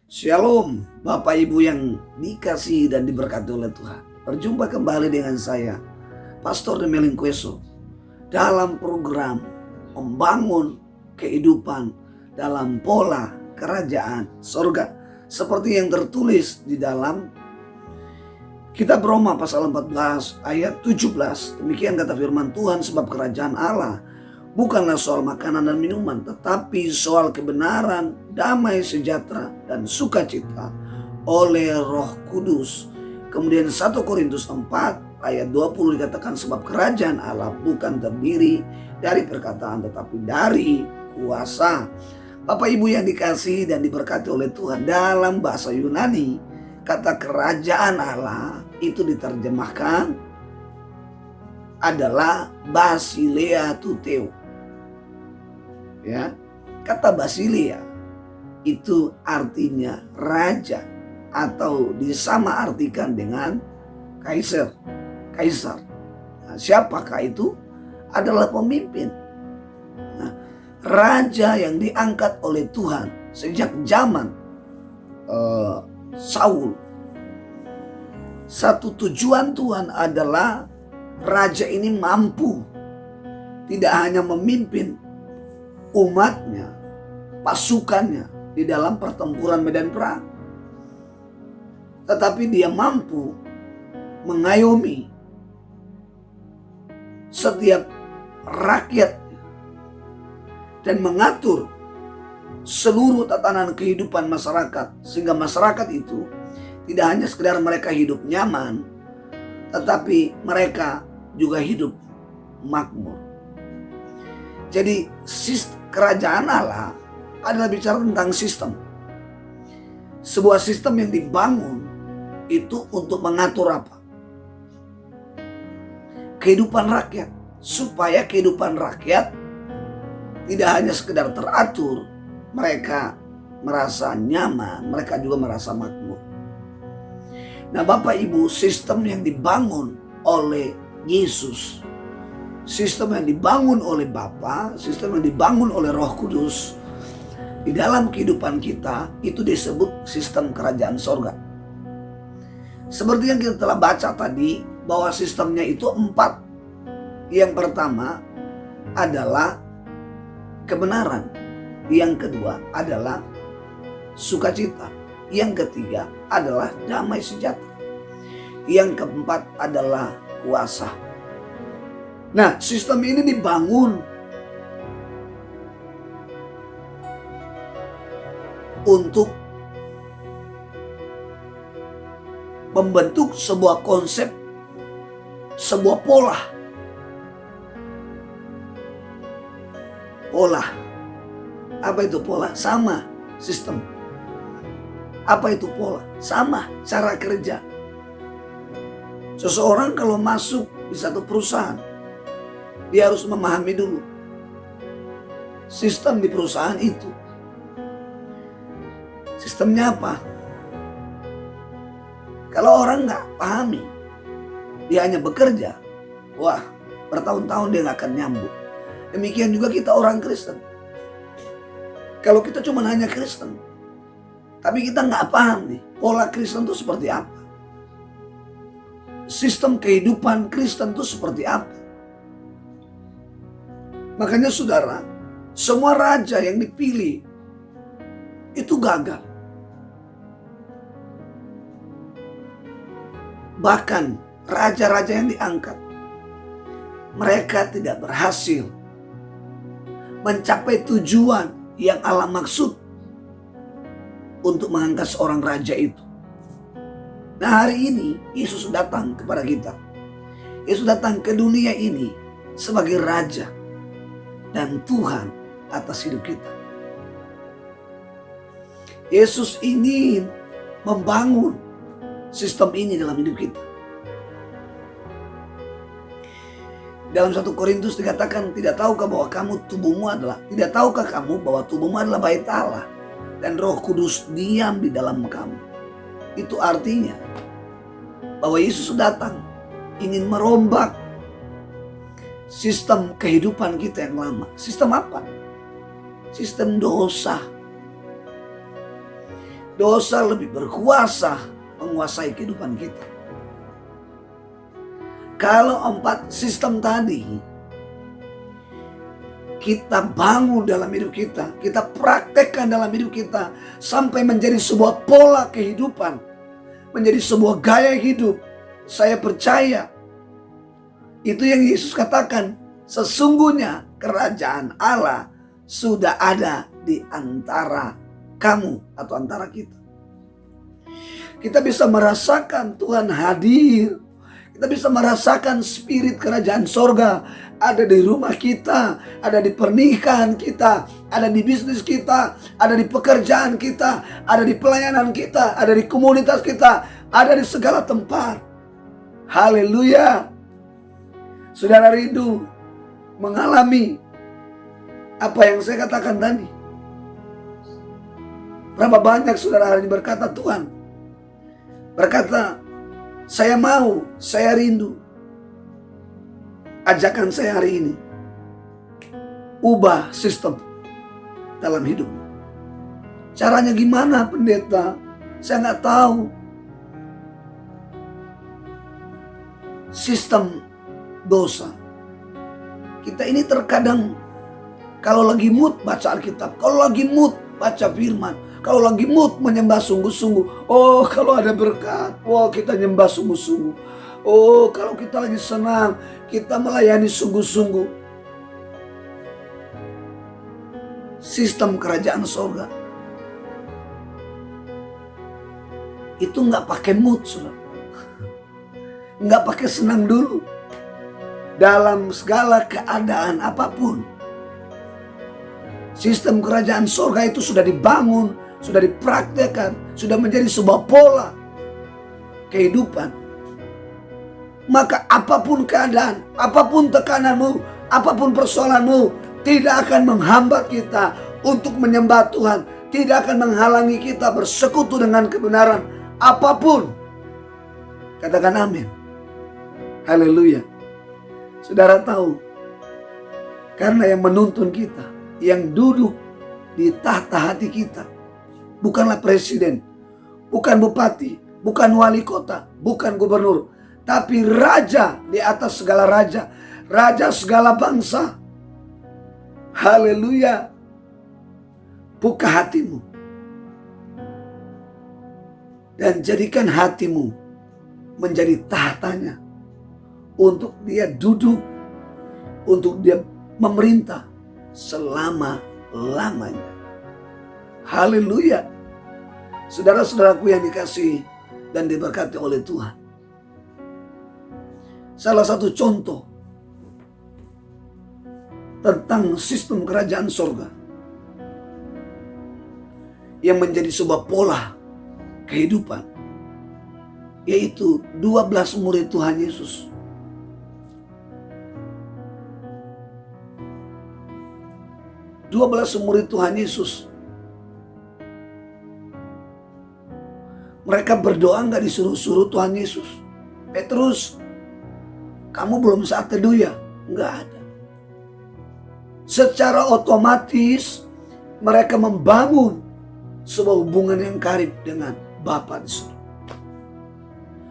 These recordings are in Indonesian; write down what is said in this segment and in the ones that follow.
Shalom Bapak Ibu yang dikasihi dan diberkati oleh Tuhan. Berjumpa kembali dengan saya Pastor Demeling Kueso dalam program membangun kehidupan dalam pola kerajaan sorga, seperti yang tertulis di dalam Kitab Roma pasal 14 ayat 17. Demikian kata firman Tuhan, sebab kerajaan Allah bukanlah soal makanan dan minuman, tetapi soal kebenaran, damai sejahtera, dan sukacita oleh Roh Kudus. Kemudian 1 Korintus 4 ayat 20 dikatakan, sebab kerajaan Allah bukan terdiri dari perkataan tetapi dari kuasa. Bapak Ibu yang dikasihi dan diberkati oleh Tuhan, dalam bahasa Yunani kata kerajaan Allah itu diterjemahkan adalah Basileia Tuteo. Ya, kata Basileia itu artinya raja atau disamaartikan dengan kaisar. Nah, siapakah itu? Adalah pemimpin. Nah, raja yang diangkat oleh Tuhan sejak zaman Saul. Satu tujuan Tuhan adalah raja ini mampu tidak hanya memimpin umatnya, pasukannya di dalam pertempuran medan perang, tetapi dia mampu mengayomi setiap rakyat dan mengatur seluruh tatanan kehidupan masyarakat, sehingga masyarakat itu tidak hanya sekedar mereka hidup nyaman, tetapi mereka juga hidup makmur. Jadi kerajaan Allah adalah bicara tentang sistem. Sebuah sistem yang dibangun itu untuk mengatur apa? Kehidupan rakyat. Supaya kehidupan rakyat tidak hanya sekedar teratur, mereka merasa nyaman, mereka juga merasa makmur. Nah Bapak Ibu, sistem yang dibangun oleh Yesus, sistem yang dibangun oleh Bapa, sistem yang dibangun oleh Roh Kudus di dalam kehidupan kita, itu disebut sistem kerajaan sorga. Seperti yang kita telah baca tadi, bahwa sistemnya itu 4. Yang pertama adalah kebenaran, yang kedua adalah sukacita, yang ketiga adalah damai sejahtera, yang keempat adalah kuasa. Nah, sistem ini dibangun untuk membentuk sebuah konsep, sebuah pola. Apa itu pola? Sama sistem. Apa itu pola? Sama cara kerja. Seseorang kalau masuk di satu perusahaan, dia harus memahami dulu sistem di perusahaan itu. Sistemnya apa? Kalau orang nggak pahami, dia hanya bekerja, wah, bertahun-tahun dia nggak akan nyambung. Demikian juga kita orang Kristen. Kalau kita cuma hanya Kristen, tapi kita nggak paham nih, pola Kristen itu seperti apa, sistem kehidupan Kristen itu seperti apa. Makanya saudara, semua raja yang dipilih itu gagal. Bahkan raja-raja yang diangkat, mereka tidak berhasil mencapai tujuan yang Allah maksud untuk mengangkat seorang raja itu. Nah, hari ini Yesus datang kepada kita. Yesus datang ke dunia ini sebagai raja dan Tuhan atas hidup kita. Yesus ingin membangun sistem ini dalam hidup kita. Dalam 1 Korintus dikatakan, tidak tahukah bahwa tidak tahukah kamu bahwa tubuhmu adalah bait Allah dan Roh Kudus diam di dalam kamu. Itu artinya bahwa Yesus datang ingin merombak sistem kehidupan kita yang lama. Sistem apa? Sistem dosa. Dosa lebih berkuasa menguasai kehidupan kita. Kalau 4 sistem tadi kita bangun dalam hidup kita praktekkan dalam hidup kita sampai menjadi sebuah pola kehidupan, menjadi sebuah gaya hidup. Saya percaya itu yang Yesus katakan, sesungguhnya kerajaan Allah sudah ada di antara kamu atau antara kita. Kita bisa merasakan Tuhan hadir. Kita bisa merasakan spirit kerajaan sorga ada di rumah kita, ada di pernikahan kita, ada di bisnis kita, ada di pekerjaan kita, ada di pelayanan kita, ada di komunitas kita, ada di segala tempat. Haleluya. Saudara rindu mengalami apa yang saya katakan tadi? Berapa banyak saudara hari ini berkata, Tuhan berkata, saya mau, saya rindu. Ajakan saya hari ini, ubah sistem dalam hidup. Caranya gimana pendeta? Saya nggak tahu. Sistem dosa. Kita ini terkadang kalau lagi mood baca Alkitab, kalau lagi mood baca firman, kalau lagi mood menyembah sungguh-sungguh. Oh, kalau ada berkat, wah kita nyembah sungguh-sungguh. Oh, kalau kita lagi senang, kita melayani sungguh-sungguh. Sistem kerajaan sorga itu nggak pakai mood, saudara. Nggak pakai senang dulu. Dalam segala keadaan apapun, sistem kerajaan sorga itu sudah dibangun, sudah dipraktekkan, sudah menjadi sebuah pola kehidupan. Maka apapun keadaan, apapun tekananmu, apapun persoalanmu, tidak akan menghambat kita untuk menyembah Tuhan. Tidak akan menghalangi kita bersekutu dengan kebenaran apapun. Katakan amin. Haleluya. Saudara tahu, karena yang menuntun kita, yang duduk di tahta hati kita, bukanlah presiden, bukan bupati, bukan wali kota, bukan gubernur, tapi raja di atas segala raja, raja segala bangsa. Haleluya. Buka hatimu dan jadikan hatimu menjadi tahtanya, untuk dia duduk, untuk dia memerintah selama-lamanya. Haleluya. Saudara-saudaraku yang dikasihi dan diberkati oleh Tuhan, salah satu contoh tentang sistem kerajaan sorga yang menjadi sebuah pola kehidupan, yaitu 12 murid Tuhan Yesus. 12 murid Tuhan Yesus. Mereka berdoa gak disuruh-suruh Tuhan Yesus. Petrus, kamu belum saat teduh ya? Enggak ada. Secara otomatis mereka membangun sebuah hubungan yang karib dengan Bapa di surga.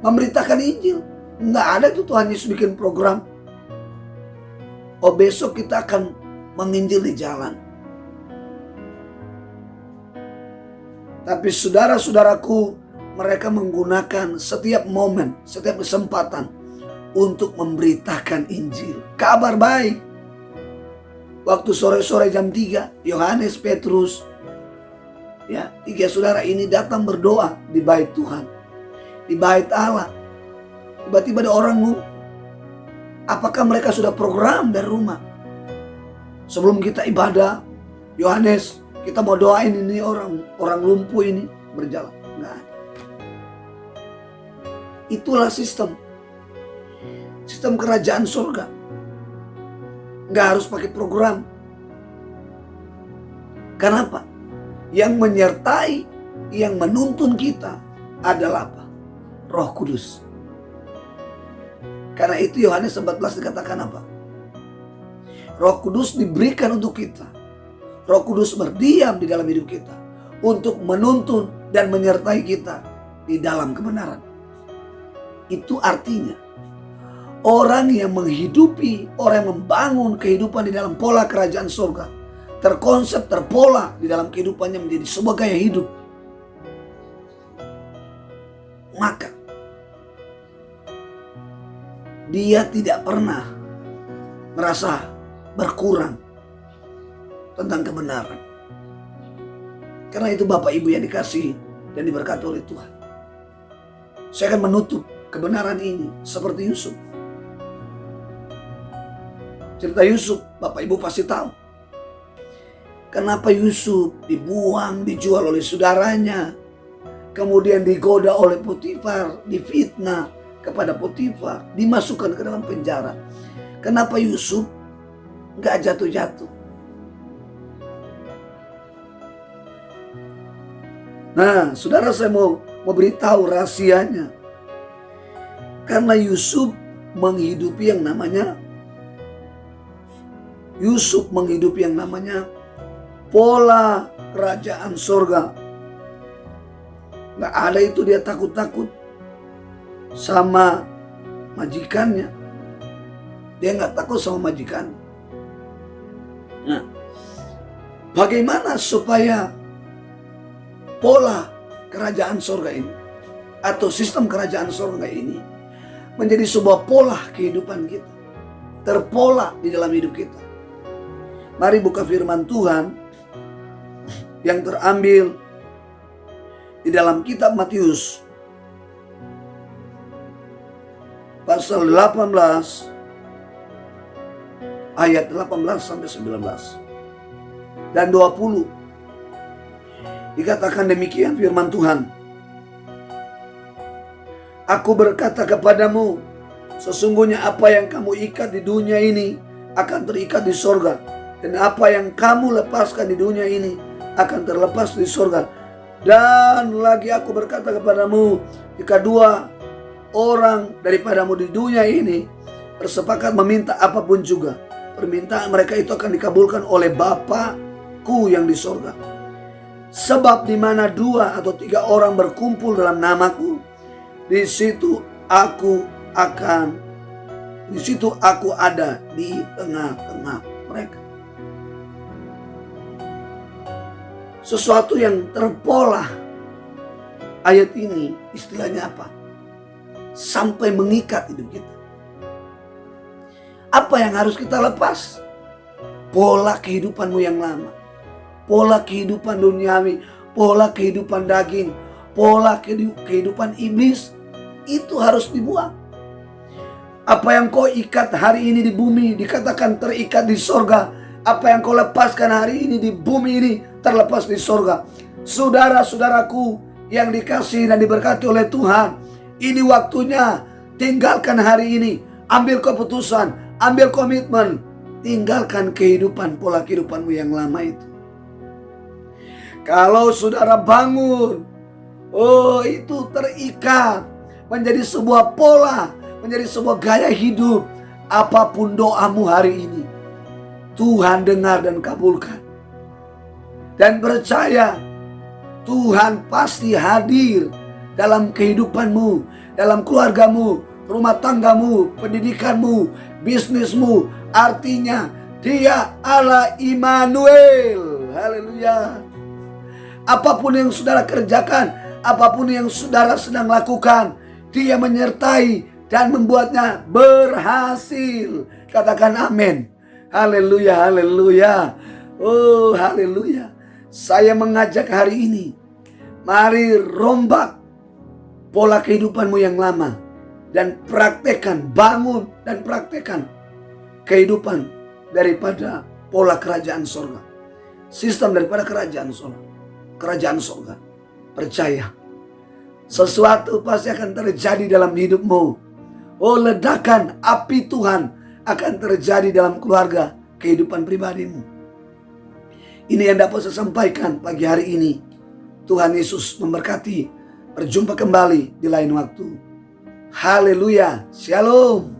Memberitakan Injil. Enggak ada tuh Tuhan Yesus bikin program. Oh, besok kita akan menginjil di jalan. Tapi saudara-saudaraku, mereka menggunakan setiap momen, setiap kesempatan untuk memberitakan Injil. Kabar baik. Waktu sore-sore jam 3, Yohanes, Petrus, ya, 3 saudara ini datang berdoa di bait Tuhan, di bait Allah. Tiba-tiba ada orang ngomong, apakah mereka sudah program dari rumah? Sebelum kita ibadah, Yohanes, kita mau doain ini orang lumpuh ini berjalan. Enggak ada. Itulah sistem kerajaan surga. Enggak harus pakai program. Kenapa? Yang menyertai, yang menuntun kita adalah apa? Roh Kudus. Karena itu Yohanes 14 dikatakan apa? Roh Kudus diberikan untuk kita. Roh Kudus berdiam di dalam hidup kita untuk menuntun, dan menyertai kita di dalam kebenaran. Itu artinya orang yang menghidupi, orang yang membangun kehidupan di dalam pola kerajaan surga, terkonsep, terpola di dalam kehidupannya menjadi sebuah gaya hidup, maka dia tidak pernah merasa berkurang tentang kebenaran. Karena itu Bapak Ibu yang dikasihi dan diberkati oleh Tuhan, saya akan menutup kebenaran ini seperti Yusuf. Cerita Yusuf, Bapak Ibu pasti tahu. Kenapa Yusuf dibuang, dijual oleh saudaranya, kemudian digoda oleh Potifar, difitnah kepada Potifar, dimasukkan ke dalam penjara. Kenapa Yusuf gak jatuh-jatuh? Nah, saudara, saya mau beritahu rahasianya. Karena Yusuf menghidupi yang namanya pola kerajaan surga. Gak ada itu dia takut-takut sama majikannya. Dia gak takut sama majikan. Nah, bagaimana supaya pola kerajaan surga ini atau sistem kerajaan surga ini menjadi sebuah pola kehidupan kita, terpola di dalam hidup kita? Mari buka firman Tuhan yang terambil di dalam kitab Matius pasal 18 ayat 18 sampai 19 dan 20. Dikatakan demikian firman Tuhan. Aku berkata kepadamu, sesungguhnya apa yang kamu ikat di dunia ini akan terikat di sorga, dan apa yang kamu lepaskan di dunia ini akan terlepas di sorga. Dan lagi aku berkata kepadamu, jika dua orang daripadamu di dunia ini bersepakat meminta apapun juga, permintaan mereka itu akan dikabulkan oleh Bapa-Ku yang di sorga. Sebab di mana 2 atau 3 orang berkumpul dalam namaku, di situ aku ada di tengah-tengah mereka. Sesuatu yang terpola. Ayat ini istilahnya apa? Sampai mengikat hidup kita. Apa yang harus kita lepas? Pola kehidupanmu yang lama, pola kehidupan duniawi, pola kehidupan daging, pola kehidupan iblis, itu harus dibuang. Apa yang kau ikat hari ini di bumi dikatakan terikat di sorga. Apa yang kau lepaskan hari ini di bumi ini terlepas di sorga. Saudara-saudaraku yang dikasihi dan diberkati oleh Tuhan, ini waktunya tinggalkan hari ini. Ambil keputusan, ambil komitmen, tinggalkan kehidupan, pola kehidupanmu yang lama itu. Kalau saudara bangun, itu terikat menjadi sebuah pola, menjadi sebuah gaya hidup. Apapun doamu hari ini, Tuhan dengar dan kabulkan. Dan percaya, Tuhan pasti hadir dalam kehidupanmu, dalam keluargamu, rumah tanggamu, pendidikanmu, bisnismu. Artinya Dia Allah Immanuel. Haleluya. Apapun yang saudara kerjakan, apapun yang saudara sedang lakukan, Dia menyertai dan membuatnya berhasil. Katakan amin. Haleluya, haleluya. Oh, haleluya. Saya mengajak hari ini, mari rombak pola kehidupanmu yang lama dan praktekkan, bangun dan praktekkan kehidupan daripada pola kerajaan surga. Sistem daripada kerajaan surga. Kerajaan surga. Percaya, sesuatu pasti akan terjadi dalam hidupmu. Oh, ledakan api Tuhan akan terjadi dalam keluarga, kehidupan pribadimu. Ini yang dapat saya sampaikan pagi hari ini. Tuhan Yesus memberkati. Berjumpa kembali di lain waktu. Haleluya. Shalom.